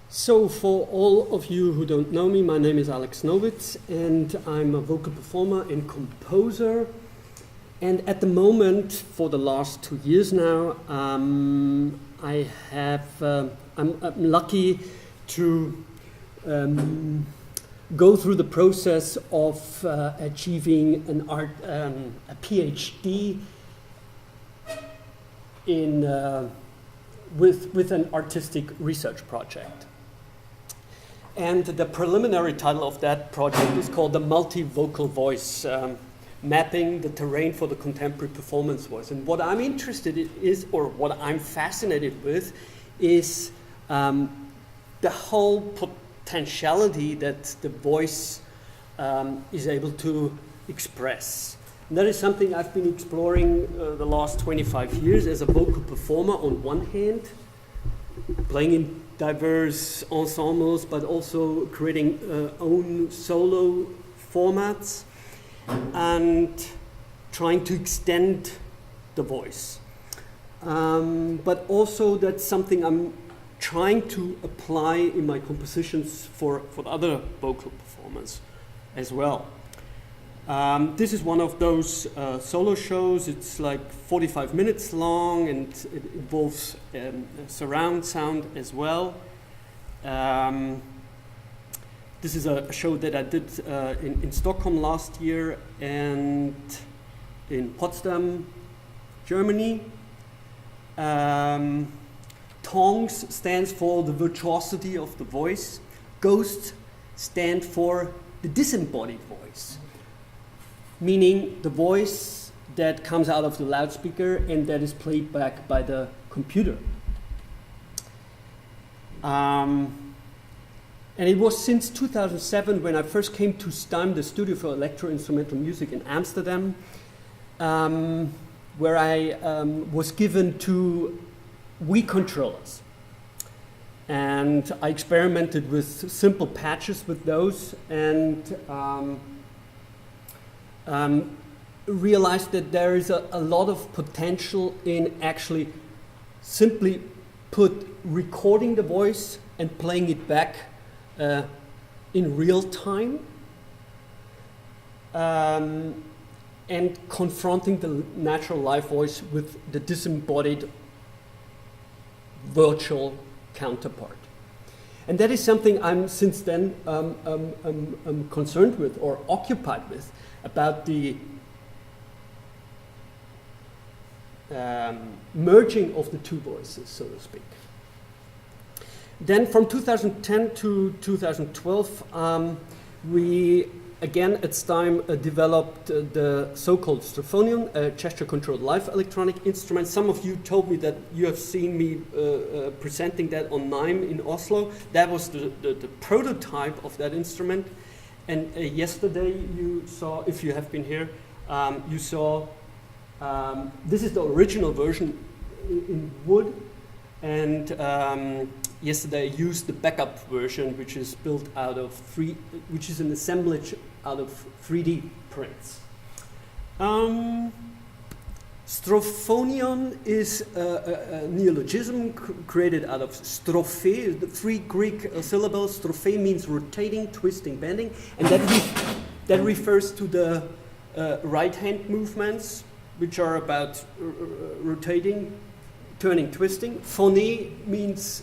So for all of you who don't know me, my name is Alex Nowitz and I'm a vocal performer and composer. And at the moment, for the last 2 years now, I'm lucky to go through the process of achieving a PhD with an artistic research project. And the preliminary title of that project is called the Multi-Vocal Voice, Mapping the Terrain for the Contemporary Performance Voice. And what I'm interested in is, or what I'm fascinated with, is the whole potentiality that the voice is able to express. And that is something I've been exploring the last 25 years as a vocal performer on one hand, playing in diverse ensembles, but also creating own solo formats and trying to extend the voice. But also that's something I'm trying to apply in my compositions for other vocal performers as well. This is one of those solo shows. It's like 45 minutes long and it involves surround sound as well. This is a show that I did in Stockholm last year and in Potsdam, Germany. Tongs stands for the virtuosity of the voice. Ghosts stand for the disembodied voice, meaning the voice that comes out of the loudspeaker and that is played back by the computer. And it was since 2007 when I first came to STIM, the Studio for Electro-Instrumental Music in Amsterdam, where I was given 2 Wii controllers. And I experimented with simple patches with those and realized that there is a lot of potential in actually simply recording the voice and playing it back in real time and confronting the natural live voice with the disembodied virtual counterpart. And that is something I'm since then concerned with or occupied with, about the merging of the 2 voices, so to speak. Then from 2010 to 2012, we again at STIM developed the so-called Symposium, a gesture-controlled live electronic instrument. Some of you told me that you have seen me presenting that on NIME in Oslo. That was the prototype of that instrument. And yesterday you saw, if you have been here, you saw this is the original version in wood. And yesterday I used the backup version, which is built out of which is an assemblage out of 3D prints. Strophonion is a neologism created out of strophe, the 3 Greek syllables. Strophe means rotating, twisting, bending, and that refers to the right hand movements, which are about rotating, turning, twisting. Phone means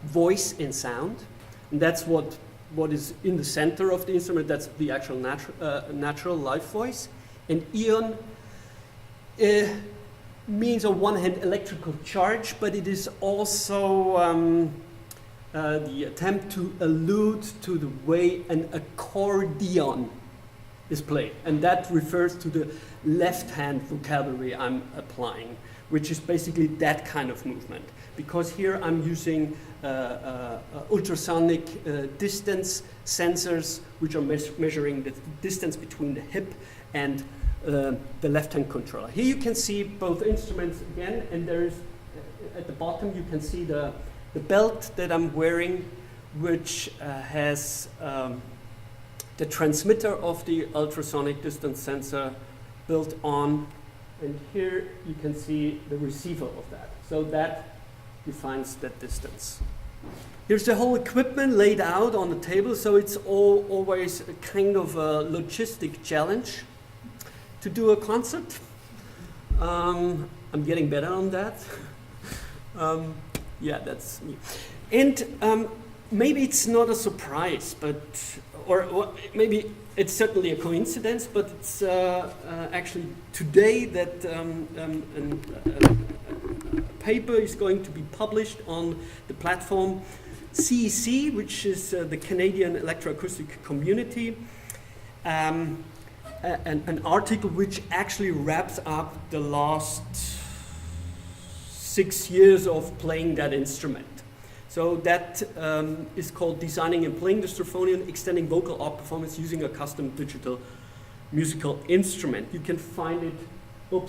voice and sound, and that's what is in the center of the instrument. That's the actual natural live voice. And ion means on one hand electrical charge, but it is also the attempt to allude to the way an accordion is played, and that refers to the left-hand vocabulary I'm applying, which is basically that kind of movement. Because here I'm using ultrasonic distance sensors, which are measuring the distance between the hip and the left-hand controller. Here you can see both instruments again, and there is, at the bottom you can see the belt that I'm wearing, which has the transmitter of the ultrasonic distance sensor built on, and here you can see the receiver of that. So that defines that distance. Here's the whole equipment laid out on the table, so it's always a kind of a logistic challenge to do a concert. I'm getting better on that. Yeah, that's me. And maybe it's not a surprise, but or maybe it's certainly a coincidence, but it's actually today that a paper is going to be published on the platform CEC, which is the Canadian Electroacoustic Community, an article which actually wraps up the last 6 years of playing that instrument. So that is called Designing and Playing the Strophonion, Extending Vocal Art Performance Using a Custom Digital Musical Instrument. You can find it, you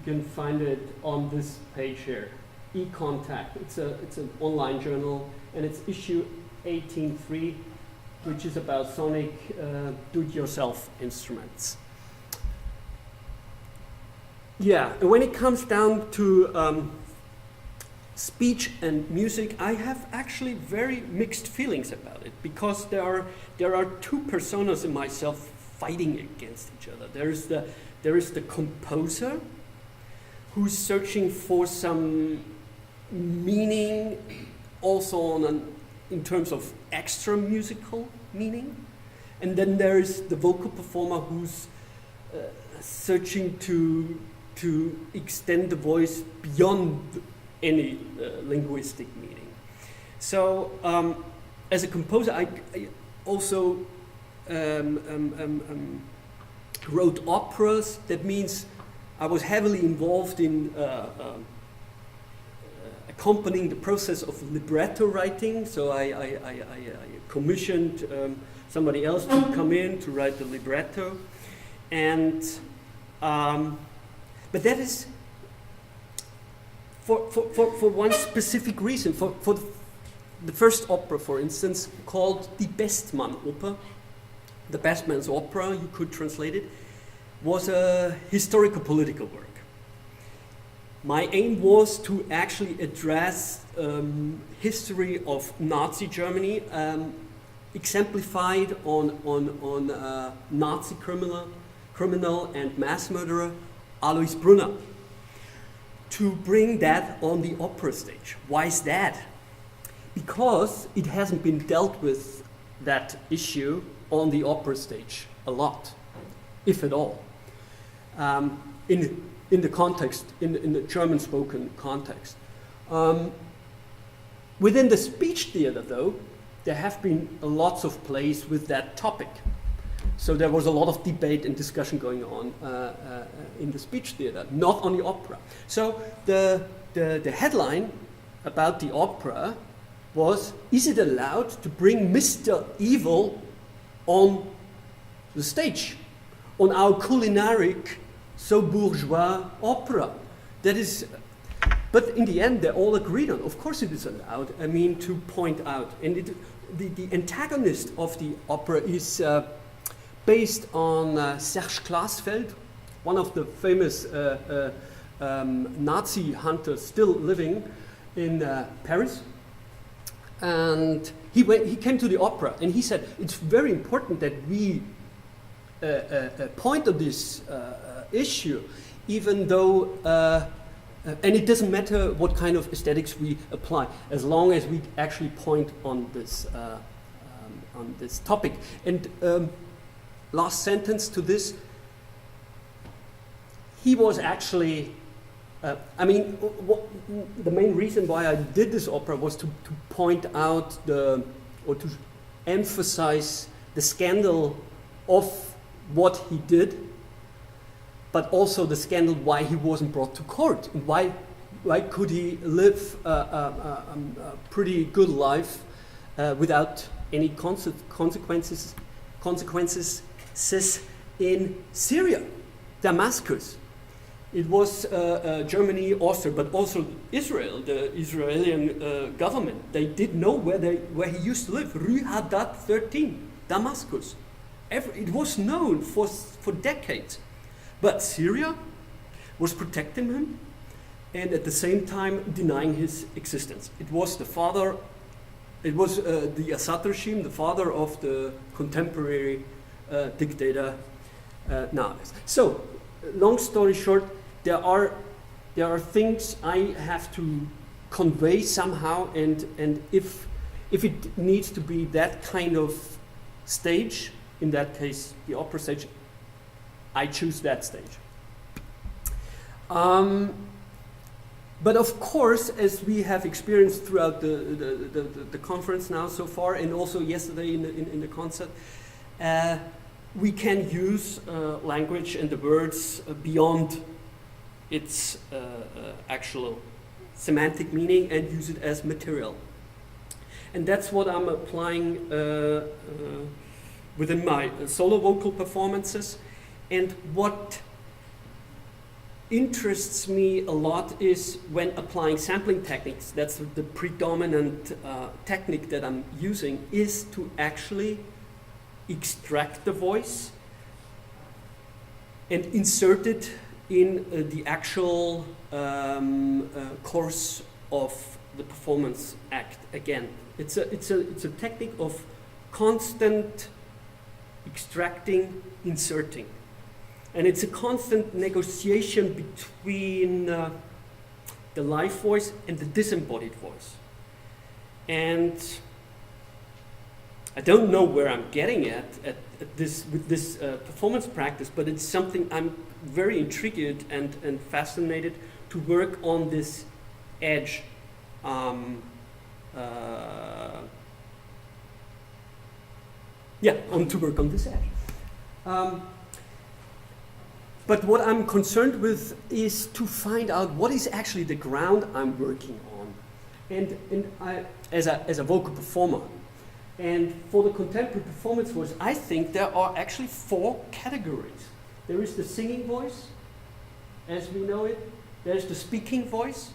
can find it on this page here, eContact. It's an online journal, and it's issue 18.3, which is about sonic do-it-yourself instruments. Yeah, and when it comes down to speech and music, I have actually very mixed feelings about it, because there are two personas in myself fighting against each other. There is the composer who's searching for some meaning, also in terms of extra musical meaning, and then there is the vocal performer who's searching to extend the voice beyond any linguistic meaning. So as a composer, I also wrote operas. That means I was heavily involved in accompanying the process of libretto writing. So I commissioned somebody else to come in to write the libretto, and but that is for one specific reason. For the first opera, for instance, called Die Bestmann-Oper, the Best Man's Opera, you could translate it, was a historical-political work. My aim was to actually address history of Nazi Germany, exemplified on Nazi criminal and mass murderer Alois Brunner, to bring that on the opera stage. Why is that? Because it hasn't been dealt with, that issue, on the opera stage a lot, if at all, in the context, in the German-spoken context. Within the speech theater, though, there have been lots of plays with that topic. So there was a lot of debate and discussion going on in the speech theater, not on the opera. So the headline about the opera was, is it allowed to bring Mr. Evil on the stage, on our culinaric, so bourgeois opera? That is, but in the end, they all agreed on, of course it is allowed, I mean, to point out. And the antagonist of the opera is based on Serge Glasfeld, one of the famous Nazi hunters still living in Paris. And he came to the opera and he said, it's very important that we point on this issue, even though, and it doesn't matter what kind of aesthetics we apply, as long as we actually point on this topic. And last sentence to this, he was actually, the main reason why I did this opera was to point out or to emphasize the scandal of what he did, but also the scandal why he wasn't brought to court, and why could he live a pretty good life without any consequences in Syria, Damascus. It was Germany, Austria, but also Israel, the Israeli government. They did know where he used to live, Rue Haddad 13, Damascus. It was known for decades. But Syria was protecting him, and at the same time denying his existence. It was the father, it was the Assad regime, the father of the contemporary dictator Nowitz. So, long story short, there are things I have to convey somehow, and if it needs to be that kind of stage, in that case the opera stage, I choose that stage. But of course, as we have experienced throughout the conference now so far, and also yesterday in the concert, we can use language and the words beyond its actual semantic meaning and use it as material. And that's what I'm applying within my solo vocal performances. And what interests me a lot is when applying sampling techniques, that's the predominant technique that I'm using, is to actually extract the voice and insert it in the actual course of the performance act again. It's a technique of constant extracting, inserting. And it's a constant negotiation between the live voice and the disembodied voice. And I don't know where I'm getting at this with this performance practice, but it's something I'm very intrigued and fascinated to work on this edge. To work on this edge. But what I'm concerned with is to find out what is actually the ground I'm working on, and I, as a vocal performer. And for the contemporary performance voice, I think there are actually 4 categories. There is the singing voice, as we know it. There's the speaking voice.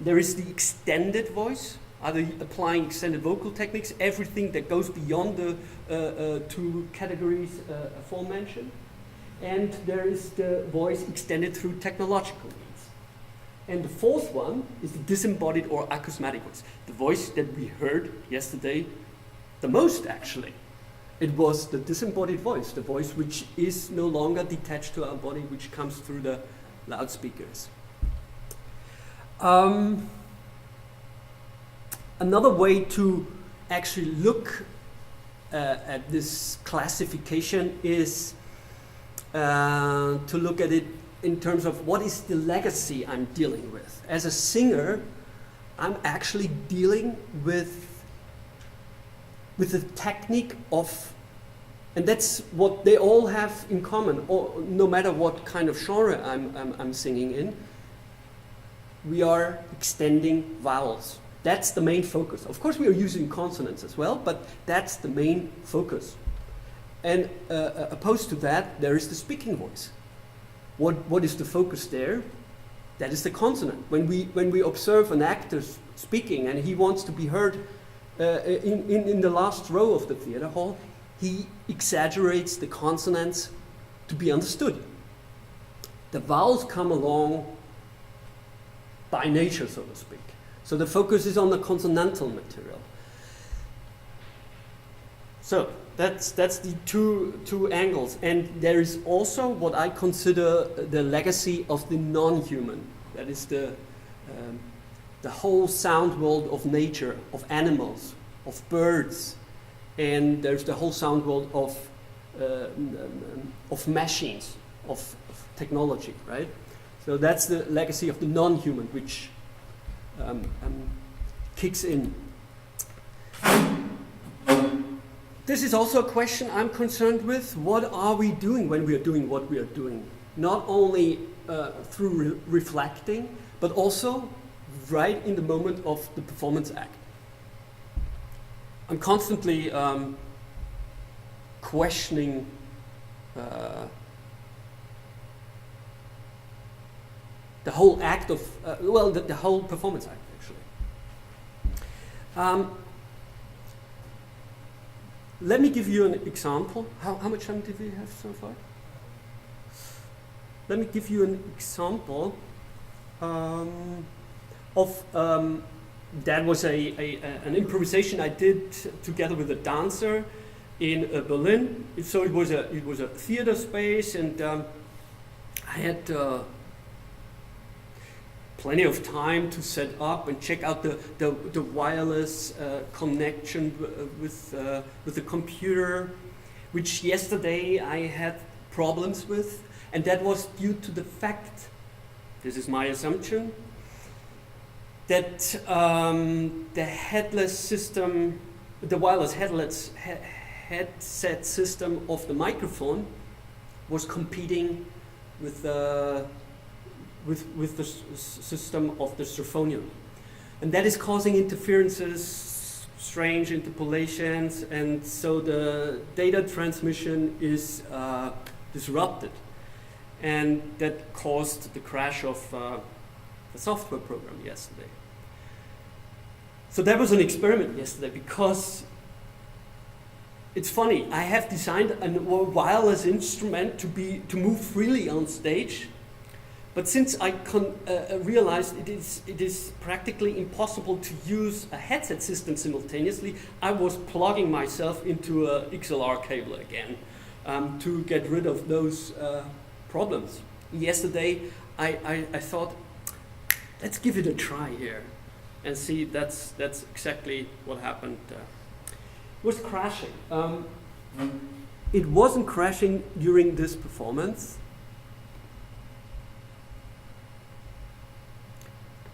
There is the extended voice, either applying extended vocal techniques, everything that goes beyond the 2 categories aforementioned. And there is the voice extended through technological means. And the 4th one is the disembodied or acousmatic voice, the voice that we heard yesterday the most, actually. It was the disembodied voice, the voice which is no longer detached to our body, which comes through the loudspeakers. Another way to actually look at this classification is to look at it in terms of what is the legacy I'm dealing with. As a singer, I'm actually dealing with the technique of, and that's what they all have in common, or no matter what kind of genre I'm singing in, we are extending vowels. That's the main focus. Of course, we are using consonants as well, but that's the main focus. And opposed to that, there is the speaking voice. What is the focus there? That is the consonant. When we observe an actor speaking and he wants to be heard in the last row of the theater hall, he exaggerates the consonants to be understood. The vowels come along by nature, so to speak. So the focus is on the consonantal material. So that's the two angles. And there is also what I consider the legacy of the non-human. That is the whole sound world of nature, of animals, of birds, and there's the whole sound world of machines, of technology, right? So that's the legacy of the non-human, which kicks in. This is also a question I'm concerned with. What are we doing when we are doing what we are doing? Not only through reflecting, but also right in the moment of the performance act. I'm constantly questioning the whole act of, the whole performance act, actually. Let me give you an example. How much time did we have so far? Let me give you an example That was an improvisation I did together with a dancer in Berlin. So it was a theater space, and I had plenty of time to set up and check out the wireless connection with the computer, which yesterday I had problems with, and that was due to the fact, this is my assumption, that the headless system, the wireless headset system of the microphone was competing with the system of the Symposium. And that is causing interferences, strange interpolations, and so the data transmission is disrupted. And that caused the crash of the software program yesterday. So that was an experiment yesterday, because it's funny, I have designed a wireless instrument to move freely on stage, but since I realized it is practically impossible to use a headset system simultaneously, I was plugging myself into a XLR cable again to get rid of those problems. Yesterday, I thought, let's give it a try here and see. That's exactly what happened. It was crashing. It wasn't crashing during this performance.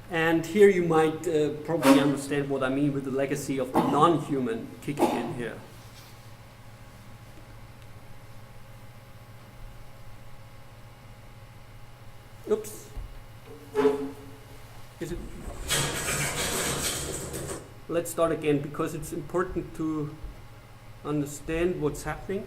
And here you might probably understand what I mean with the legacy of the non-human kicking in here. Oops. Is it? Let's start again, because it's important to understand what's happening.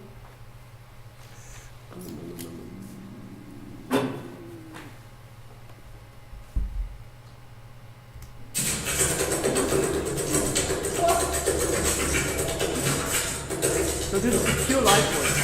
So this is pure light voice.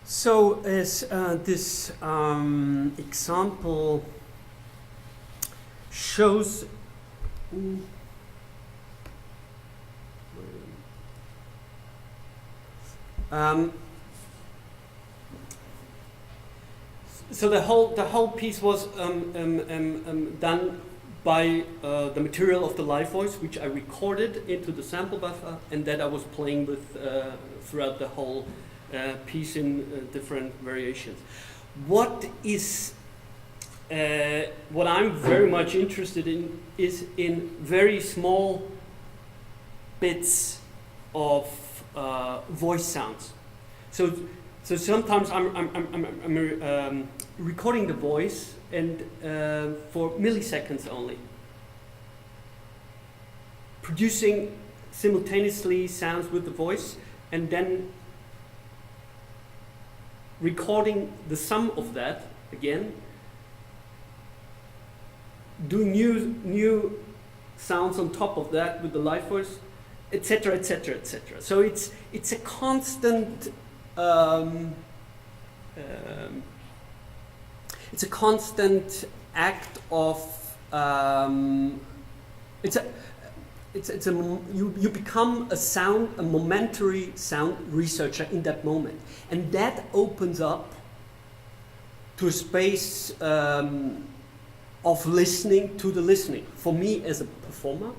So as this example shows, so the whole piece was done by the material of the live voice, which I recorded into the sample buffer, and that I was playing with throughout the whole piece in different variations. What I'm very much interested in is in very small bits of voice sounds. So sometimes I'm recording the voice and for milliseconds only, producing simultaneously sounds with the voice, and then recording the sum of that again, doing new sounds on top of that with the live voice, etc., etc., etc. So it's a constant act of you become a momentary sound researcher in that moment, and that opens up to a space of listening to the listening, for me as a performer,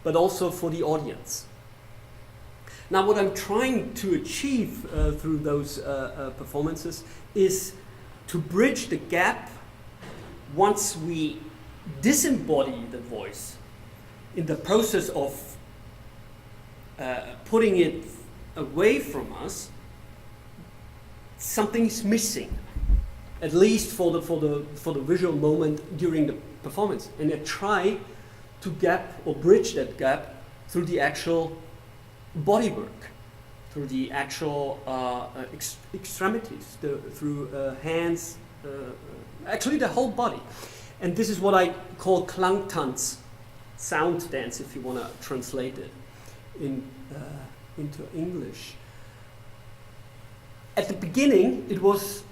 but also for the audience. Now, what I'm trying to achieve through those performances is to bridge the gap once we disembody the voice in the process of putting it away from us. Something is missing, at least for the visual moment during the performance, and I try to bridge that gap through the actual body work, through the actual extremities, through hands, actually the whole body. And this is what I call Klangtanz, sound dance, if you want to translate it into English. At the beginning, it was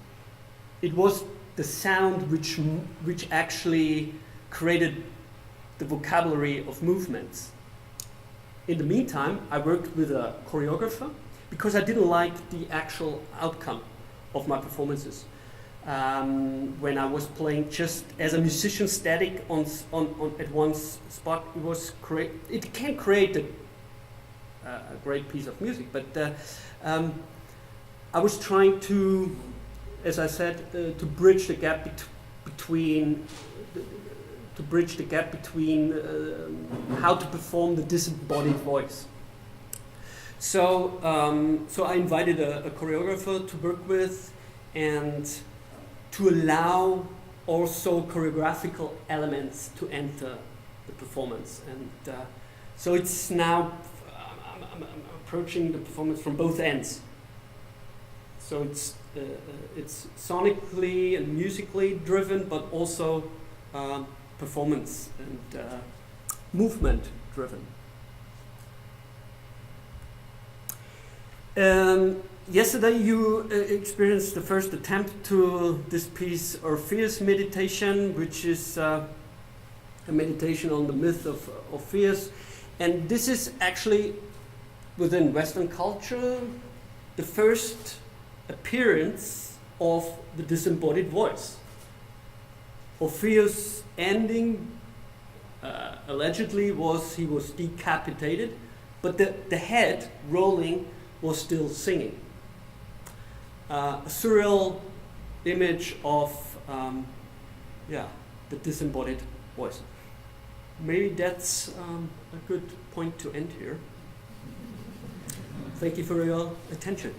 the sound which actually created the vocabulary of movements. In the meantime, I worked with a choreographer because I didn't like the actual outcome of my performances. When I was playing just as a musician, static on at one spot, it can create a great piece of music. But I was trying to, as I said, to bridge the gap between how to perform the disembodied voice. So I invited a choreographer to work with, and to allow also choreographical elements to enter the performance. And so it's now, I'm approaching the performance from both ends. So it's sonically and musically driven, but also performance and movement driven. Yesterday you experienced the first attempt to this piece, Orpheus Meditation, which is a meditation on the myth of Orpheus. And this is actually, within Western culture, the first appearance of the disembodied voice. Orpheus' ending allegedly he was decapitated, but the head rolling was still singing. A surreal image of the disembodied voice. Maybe that's a good point to end here. Thank you for your attention.